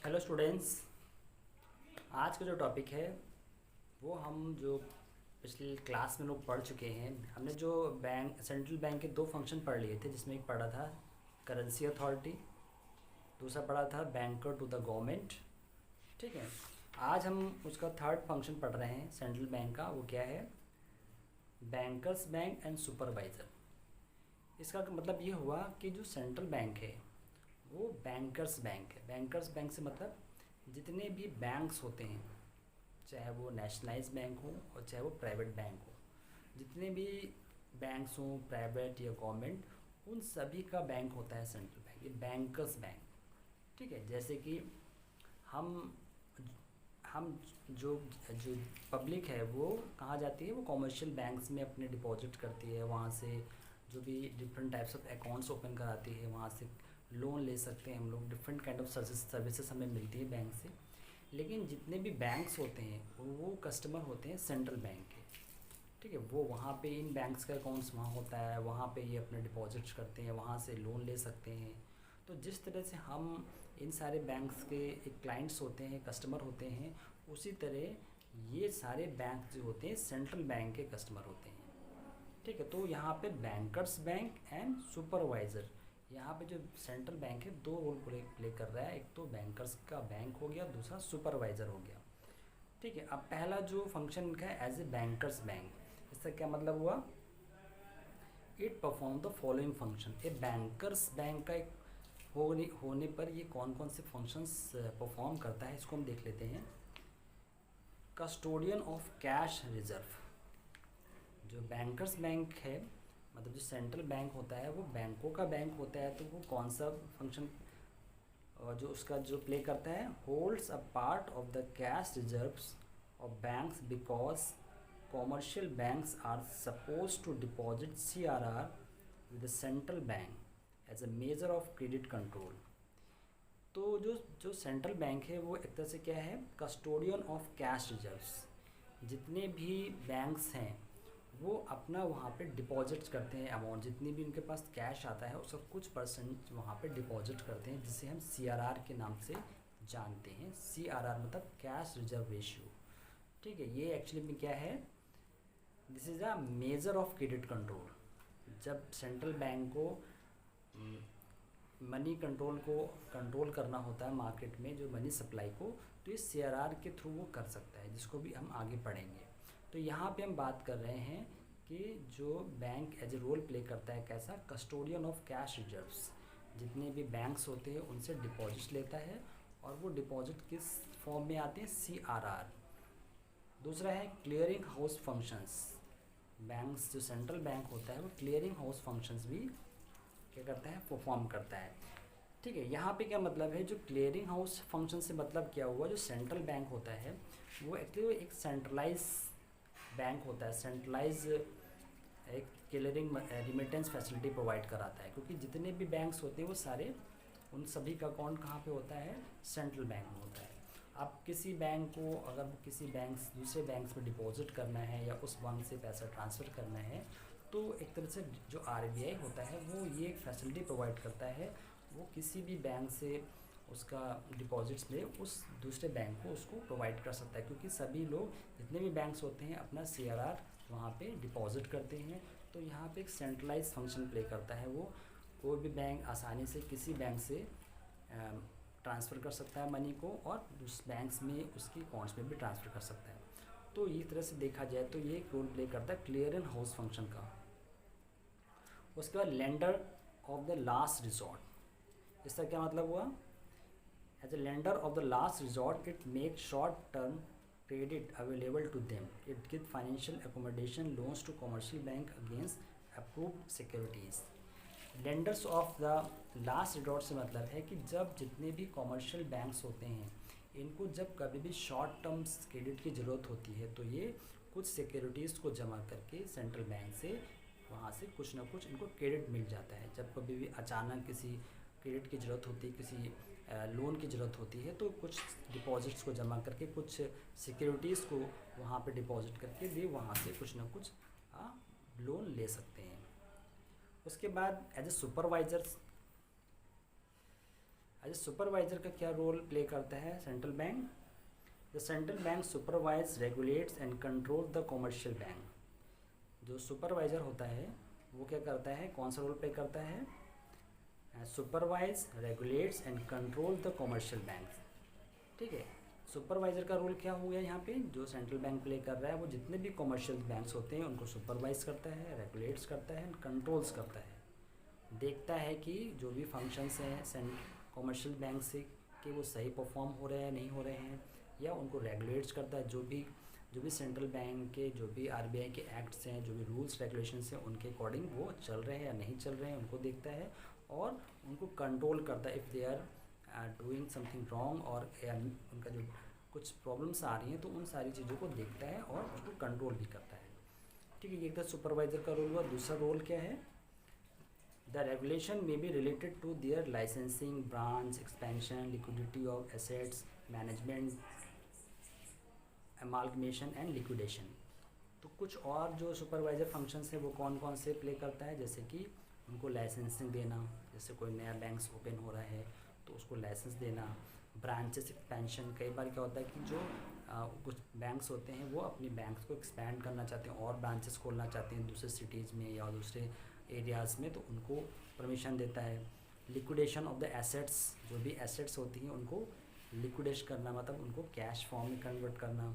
Hello students. आज का जो टॉपिक है वो हम जो पिछली क्लास में लोग पढ़ चुके हैं। हमने जो बैंक सेंट्रल बैंक के दो फंक्शन पढ़ लिए थे, जिसमें एक पढ़ा था करेंसी अथॉरिटी, दूसरा पढ़ा था बैंकर टू द गवर्नमेंट। ठीक है, आज हम उसका थर्ड फंक्शन पढ़ रहे हैं सेंट्रल बैंक का। वो क्या है? Bankers bank and supervisor. इसका मतलब ये हुआ कि जो सेंट्रल बैंक है वो बैंकर्स बैंक है। बैंकर्स बैंक से मतलब जितने भी बैंक्स होते हैं, चाहे वो नेशनलाइज बैंक हो और चाहे वो प्राइवेट बैंक हो, जितने भी बैंक्स हों प्राइवेट या गवर्नमेंट, उन सभी का बैंक होता है सेंट्रल बैंक, ये बैंकर्स बैंक। ठीक है, जैसे कि हम हम जो जो पब्लिक है वो कहाँ जाती है? वो कॉमर्शियल बैंक्स में अपने डिपॉजिट करती है, वहाँ से जो भी different types of accounts open कराती है, वहाँ से लोन ले सकते हैं हम लोग। डिफरेंट काइंड ऑफ सर्विसेज हमें मिलती है बैंक से। लेकिन जितने भी बैंक्स होते हैं वो कस्टमर होते हैं सेंट्रल बैंक के। ठीक है, वो वहाँ पे इन बैंक्स का अकाउंट्स वहाँ होता है, वहाँ पे ये अपने डिपॉजिट्स करते हैं, वहाँ से लोन ले सकते हैं। तो जिस तरह से हम इन सारे बैंक्स के एक क्लाइंट्स होते हैं, कस्टमर होते हैं, उसी तरह ये सारे बैंक जो होते हैं सेंट्रल बैंक के कस्टमर होते हैं। ठीक है, तो यहाँ पे बैंकर्स बैंक एंड सुपरवाइज़र, यहाँ पे जो सेंट्रल बैंक है दो रोल प्ले कर रहा है। एक तो बैंकर्स का बैंक हो गया, दूसरा सुपरवाइज़र हो गया। ठीक है, अब पहला जो फंक्शन इनका है एज ए बैंकर्स बैंक, इसका क्या मतलब हुआ? It perform the following function. A banker's bank का एक होने पर ये कौन कौन से फंक्शंस परफॉर्म करता है, इसको हम देख लेते हैं। Custodian of cash reserve. जो बैंकर्स बैंक है, मतलब जो सेंट्रल बैंक होता है वो बैंकों का बैंक होता है, तो वो कौन सा फंक्शन जो उसका जो प्ले करता है? Holds a part of the cash reserves of banks because commercial banks are suppose to deposit CRR with the central bank as a major of credit control. तो जो जो सेंट्रल बैंक है वो एक तरह से क्या है? Custodian of cash reserves. जितने भी बैंक्स हैं वो अपना वहाँ पे डिपॉजिट्स करते हैं अमाउंट, जितनी भी उनके पास कैश आता है उसका कुछ परसेंट वहाँ पे डिपॉजिट करते हैं, जिसे हम CRR के नाम से जानते हैं। CRR मतलब कैश रिजर्व रेशियो। ठीक है, ये एक्चुअली में क्या है? This is a major of credit control. जब सेंट्रल बैंक को मनी कंट्रोल को कंट्रोल करना होता है मार्केट में, जो मनी सप्लाई को, तो ये CRR के थ्रू वो कर सकता है, जिसको भी हम आगे पढ़ेंगे। तो यहाँ पे हम बात कर रहे हैं कि जो bank as a role play करता है कैसा? Custodian of cash reserves. जितने भी बैंक्स होते हैं उनसे डिपॉजिट लेता है, और वो डिपॉजिट किस फॉर्म में आते हैं? CRR। दूसरा है क्लियरिंग हाउस फंक्शंस। बैंक्स जो सेंट्रल बैंक होता है वो क्लियरिंग हाउस फंक्शंस भी क्या करता है? परफॉर्म करता है। ठीक है, यहाँ पे क्या मतलब है? जो क्लियरिंग हाउस फंक्शन से मतलब क्या हुआ? जो सेंट्रल बैंक होता है वो एक्चुअली एक सेंट्रलाइज बैंक होता है, सेंट्रलाइज एक क्लियरिंग रिमिटेंस फैसिलिटी प्रोवाइड कराता है, क्योंकि जितने भी बैंक्स होते हैं वो सारे, उन सभी का अकाउंट कहाँ पे होता है? सेंट्रल बैंक में होता है। अब किसी बैंक को अगर किसी बैंक दूसरे बैंक में डिपॉजिट करना है या उस बैंक से पैसा ट्रांसफ़र करना है, तो एक तरह से जो RBI होता है वो ये एक फैसिलिटी प्रोवाइड करता है, वो किसी भी बैंक से उसका डिपॉजिट्स ले उस दूसरे बैंक को उसको प्रोवाइड कर सकता है, क्योंकि सभी लोग जितने भी बैंक्स होते हैं अपना CRR वहाँ पे डिपॉजिट करते हैं। तो यहाँ पे एक सेंट्रलाइज फंक्शन प्ले करता है वो। कोई भी बैंक आसानी से किसी बैंक से ट्रांसफ़र कर सकता है मनी को, और उस बैंक्स में उसके अकाउंट्स में भी ट्रांसफ़र कर सकता है। तो इस तरह से देखा जाए तो ये एक रोल प्ले करता है क्लियरिंग हाउस फंक्शन का। उसके बाद lender of the last resort. इसका क्या मतलब हुआ? As a lender of the last resort it make short term credit available to them. It gives financial accommodation loans to commercial bank against approved securities. Lenders of the last resort से मतलब है कि जब जितने भी commercial banks होते हैं इनको जब कभी भी शॉर्ट टर्म्स क्रेडिट की ज़रूरत होती है, तो ये कुछ सिक्योरिटीज़ को जमा करके सेंट्रल बैंक से वहाँ से कुछ ना कुछ इनको क्रेडिट मिल जाता है। जब कभी भी अचानक किसी क्रेडिट की ज़रूरत होती है, किसी लोन की ज़रूरत होती है, तो कुछ डिपॉजिट्स को जमा करके, कुछ सिक्योरिटीज़ को वहाँ पे डिपॉजिट करके वे वहाँ से कुछ ना कुछ लोन ले सकते हैं। उसके बाद एज ए सुपरवाइज़र अच्छा, सुपरवाइज़र का क्या रोल प्ले करता है central bank? The central bank supervise, regulates and control the commercial bank. जो सुपरवाइज़र होता है वो क्या करता है, कौन सा रोल प्ले करता है? Supervise, regulates and control the commercial bank. ठीक है, सुपरवाइज़र का रोल क्या हो गया यहाँ पे? जो सेंट्रल बैंक प्ले कर रहा है वो जितने भी कॉमर्शियल बैंक्स होते हैं उनको सुपरवाइज करता है, रेगुलेट्स करता है, कंट्रोल्स करता है। देखता है कि जो भी फंक्शंस हैं कॉमर्शियल बैंक से कि वो सही परफॉर्म हो रहे हैं नहीं हो रहे हैं, या उनको रेगुलेट्स करता है। जो भी सेंट्रल बैंक के जो भी आरबीआई के एक्ट्स हैं, जो भी रूल्स रेगुलेशंस हैं, उनके अकॉर्डिंग वो चल रहे हैं या नहीं चल रहे हैं उनको देखता है, और उनको कंट्रोल करता है। If they are doing something wrong और उनका जो कुछ प्रॉब्लम्स आ रही हैं तो उन सारी चीज़ों को देखता है और उसको कंट्रोल भी करता है। ठीक है, ये एक सुपरवाइज़र का रोल हुआ। दूसरा रोल क्या है? The regulation may be related to their licensing, branch expansion, liquidity of assets, management, amalgamation and liquidation। तो कुछ और जो सुपरवाइज़र फंक्शंस हैं वो कौन कौन से प्ले करता है? जैसे कि उनको लाइसेंसिंग देना, जैसे कोई नया बैंक्स ओपन हो रहा है तो उसको लाइसेंस देना। ब्रांचेस एक्सपेंशन, कई बार क्या होता है कि जो कुछ बैंक्स होते हैं वो अपनी बैंक्स को एक्सपैंड करना चाहते हैं और ब्रांचेस खोलना चाहते हैं दूसरे सिटीज़ में या दूसरे एरियाज़ में, तो उनको परमिशन देता है। लिक्विडेशन ऑफ द एसेट्स, जो भी एसेट्स होती हैं उनको लिक्विडेट करना, मतलब उनको कैश फॉर्म में कन्वर्ट करना।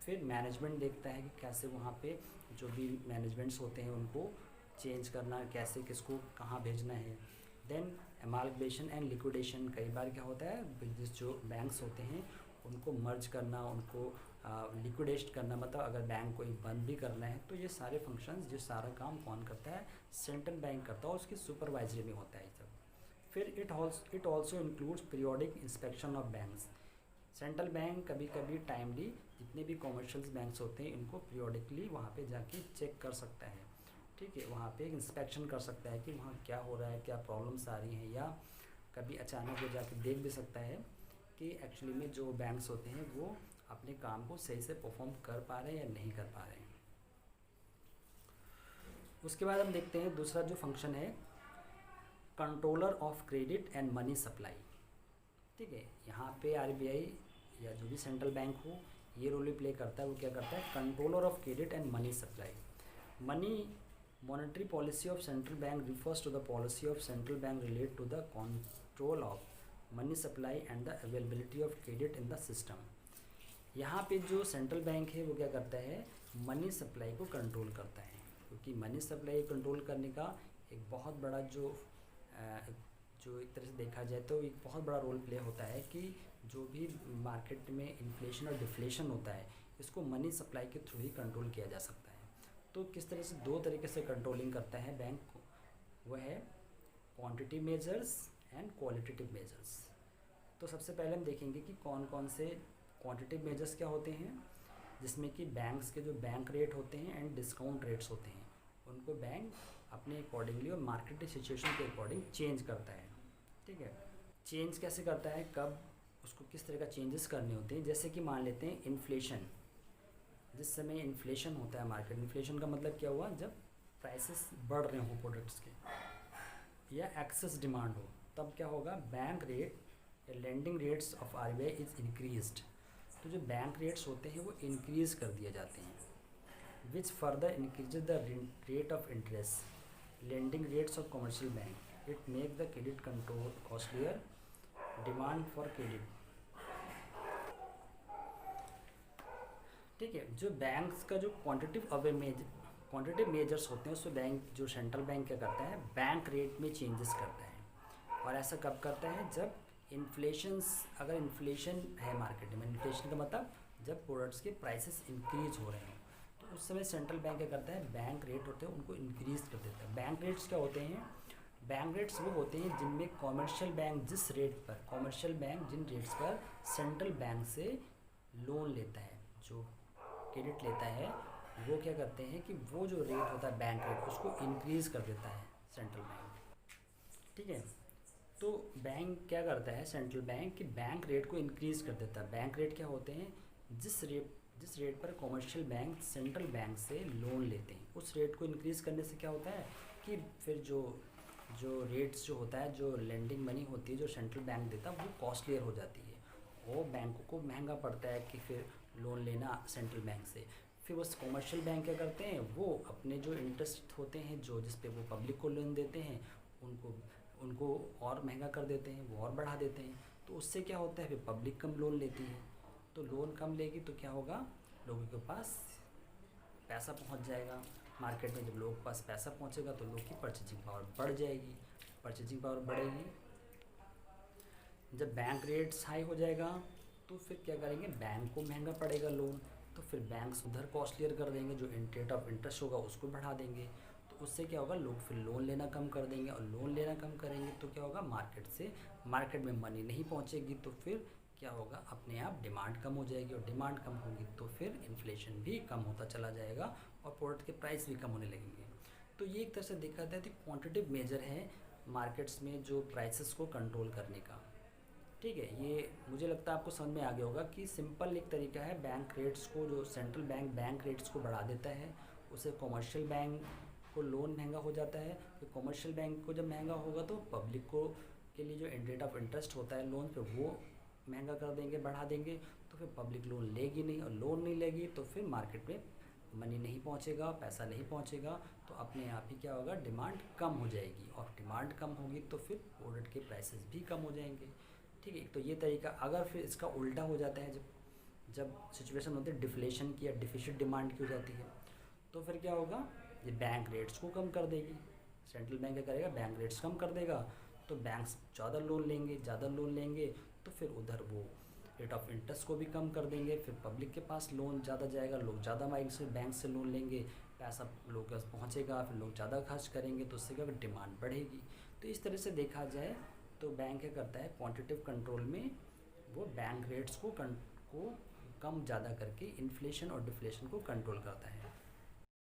फिर मैनेजमेंट देखता है कि कैसे वहाँ पे जो भी मैनेजमेंट्स होते हैं उनको चेंज करना, कैसे किसको कहाँ भेजना है। देन एमालगमेशन एंड लिक्विडेशन, कई बार क्या होता है बिजनेस जो बैंक्स होते हैं उनको मर्ज करना, उनको लिक्विडेट करना, मतलब अगर बैंक कोई बंद भी करना है तो ये सारे फंक्शंस, ये सारा काम कौन करता है? सेंट्रल बैंक करता है, और उसकी सुपरवाइजरी में होता है सब। फिर it also includes periodic inspection of banks. Central bank कभी कभी टाइमली जितने भी कॉमर्शियल बैंक्स होते हैं इनको पीरियोडिकली वहाँ पे जाके चेक कर सकता है। ठीक है, वहाँ पे इंस्पेक्शन कर सकता है कि वहाँ क्या हो रहा है, क्या प्रॉब्लम्स आ रही हैं, या कभी अचानक वो जाके देख भी सकता है कि एक्चुअली में जो बैंक्स होते हैं वो अपने काम को सही से परफॉर्म कर पा रहे हैं या नहीं कर पा रहे हैं। उसके बाद हम देखते हैं दूसरा जो फंक्शन है, controller of credit and money supply. ठीक है, यहाँ पे आरबीआई या जो भी सेंट्रल बैंक हो ये रोल प्ले करता है। वो क्या करता है? Controller of credit and money supply. Money monetary policy of central bank refers to the policy of central bank relate to the control of money supply and the availability of credit in the system. यहाँ पे जो central bank है वो क्या करता है? Money supply को control करता है, क्योंकि मनी सप्लाई कंट्रोल करने का एक बहुत बड़ा जो एक तरह से देखा जाए तो एक बहुत बड़ा रोल प्ले होता है कि जो भी मार्केट में इन्फ्लेशन और डिफ्लेशन होता है इसको मनी सप्लाई के थ्रू ही कंट्रोल किया जा सकता है। तो किस तरह से, दो तरीके से कंट्रोलिंग करता है बैंक को, वह है quantity measures and qualitative measures. तो सबसे पहले हम देखेंगे कि कौन कौन से क्वांटिटेटिव मेजर्स क्या होते हैं, जिसमें कि बैंक्स के जो बैंक रेट होते हैं एंड डिस्काउंट रेट्स होते हैं उनको बैंक अपने अकॉर्डिंगली और मार्केट सिचुएशन के अकॉर्डिंग चेंज करता है। ठीक है, चेंज कैसे करता है, कब उसको किस तरह का चेंजेस करने होते हैं। जैसे कि मान लेते हैं इन्फ्लेशन, जिस समय इन्फ्लेशन होता है मार्केट, इन्फ्लेशन का मतलब क्या हुआ? जब प्राइसेस बढ़ रहे हो प्रोडक्ट्स के या एक्सेस डिमांड हो, तब क्या होगा? बैंक रेट या lending rates of RBI is increased. तो जो बैंक रेट्स होते हैं वो इंक्रीज़ कर दिए जाते हैं, which further increases the rate of interest lending rates of commercial bank. It make the credit control costlier, demand for credit. ठीक है, जो बैंक्स का जो क्वांटिटेटिव मेजर्स होते हैं उसमें बैंक जो सेंट्रल बैंक क्या करता है? बैंक रेट में चेंजेस करता है। और ऐसा कब करता है? जब अगर इन्फ्लेशन है मार्केट में, इन्फ्लेशन का मतलब जब प्रोडक्ट्स के प्राइसेस इंक्रीज हो रहे हैं तो उस समय सेंट्रल बैंक क्या करता है? बैंक रेट होते हैं उनको इंक्रीज कर देता है। बैंक रेट्स क्या होते हैं? बैंक रेट्स वो होते हैं जिनमें कॉमर्शियल बैंक जिन रेट्स पर सेंट्रल बैंक से लोन लेता है, जो क्रेडिट लेता है, वो क्या करते हैं कि वो जो रेट होता है बैंक रेट उसको इंक्रीज़ कर देता है सेंट्रल बैंक। ठीक है, तो बैंक क्या करता है? सेंट्रल बैंक कि बैंक रेट को इंक्रीज़ कर देता है। बैंक रेट क्या होते हैं? जिस रेट पर कॉमर्शियल बैंक सेंट्रल बैंक से लोन लेते हैं, उस रेट को इंक्रीज़ करने से क्या होता है कि फिर जो जो रेट्स जो होता है, जो लेंडिंग मनी होती है जो सेंट्रल बैंक देता है, वो कॉस्टलियर हो जाती है। वो बैंकों को महंगा पड़ता है कि फिर लोन लेना सेंट्रल बैंक से। फिर वो कॉमर्शियल बैंक क्या करते हैं, वो अपने जो इंटरेस्ट होते हैं जो जिस पे वो पब्लिक को लोन देते हैं, उनको उनको और महंगा कर देते हैं, वो और बढ़ा देते हैं। तो उससे क्या होता है, फिर पब्लिक कम लोन लेती है। तो लोन कम लेगी तो क्या होगा, लोगों के पास पैसा पहुंच जाएगा मार्केट में। जब लोगों के पास पैसा पहुंचेगा तो लोग की परचेजिंग पावर बढ़ जाएगी। परचेजिंग पावर बढ़ेगी, जब बैंक रेट्स हाई हो जाएगा तो फिर क्या करेंगे, बैंक को महंगा पड़ेगा लोन, तो फिर बैंक्स उधर कॉस्टलियर कर देंगे, जो रेट ऑफ इंटरेस्ट होगा उसको बढ़ा देंगे। तो उससे क्या होगा, लोग फिर लोन लेना कम कर देंगे, और लोन लेना कम करेंगे तो क्या होगा, मार्केट में मनी नहीं पहुंचेगी, तो फिर क्या होगा, अपने आप डिमांड कम हो जाएगी, और डिमांड कम होगी तो फिर इन्फ्लेशन भी कम होता चला जाएगा और प्रोडक्ट के प्राइस भी कम होने लगेंगे। तो ये एक तरह से देखा जाए तो क्वांटिटेटिव मेजर है मार्केट्स में जो प्राइसेस को कंट्रोल करने का। ठीक है, ये मुझे लगता है आपको समझ में आ गया होगा कि सिंपल एक तरीका है बैंक रेट्स को, जो सेंट्रल बैंक रेट्स को बढ़ा देता है, उसे कॉमर्शियल बैंक को लोन महंगा हो जाता है। फिर कॉमर्शियल बैंक को जब महंगा होगा तो पब्लिक को के लिए जो रेट ऑफ इंटरेस्ट होता है लोन पे, वो महंगा कर देंगे, बढ़ा देंगे। तो फिर पब्लिक लोन लेगी नहीं, और लोन नहीं लेगी तो फिर मार्केट में मनी नहीं पहुंचेगा, पैसा नहीं पहुंचेगा, तो अपने आप ही क्या होगा, डिमांड कम हो जाएगी, और डिमांड कम होगी तो फिर प्रोडक्ट के प्राइसेस भी कम हो जाएंगे। ठीक है, तो ये तरीका। अगर फिर इसका उल्टा हो जाता है, जब सिचुएशन होती है डिफ्लेशन की या डिफिसिट डिमांड की हो जाती है, तो फिर क्या होगा, ये बैंक रेट्स को कम कर देगी। सेंट्रल बैंक क्या करेगा, बैंक रेट्स कम कर देगा, तो बैंक्स ज़्यादा लोन लेंगे, तो फिर उधर वो रेट ऑफ इंटरेस्ट को भी कम कर देंगे, फिर पब्लिक के पास लोन ज़्यादा जाएगा, लोग ज़्यादा बैंक से लोन लेंगे, पैसा लोग के पास पहुँचेगा, फिर लोग ज़्यादा खर्च करेंगे, तो उससे क्या डिमांड बढ़ेगी। तो इस तरह से देखा जाए तो बैंक क्या करता है, क्वांटिटेटिव कंट्रोल में वो बैंक रेट्स को कम ज़्यादा करके इन्फ्लेशन और डिफ्लेशन को कंट्रोल करता है।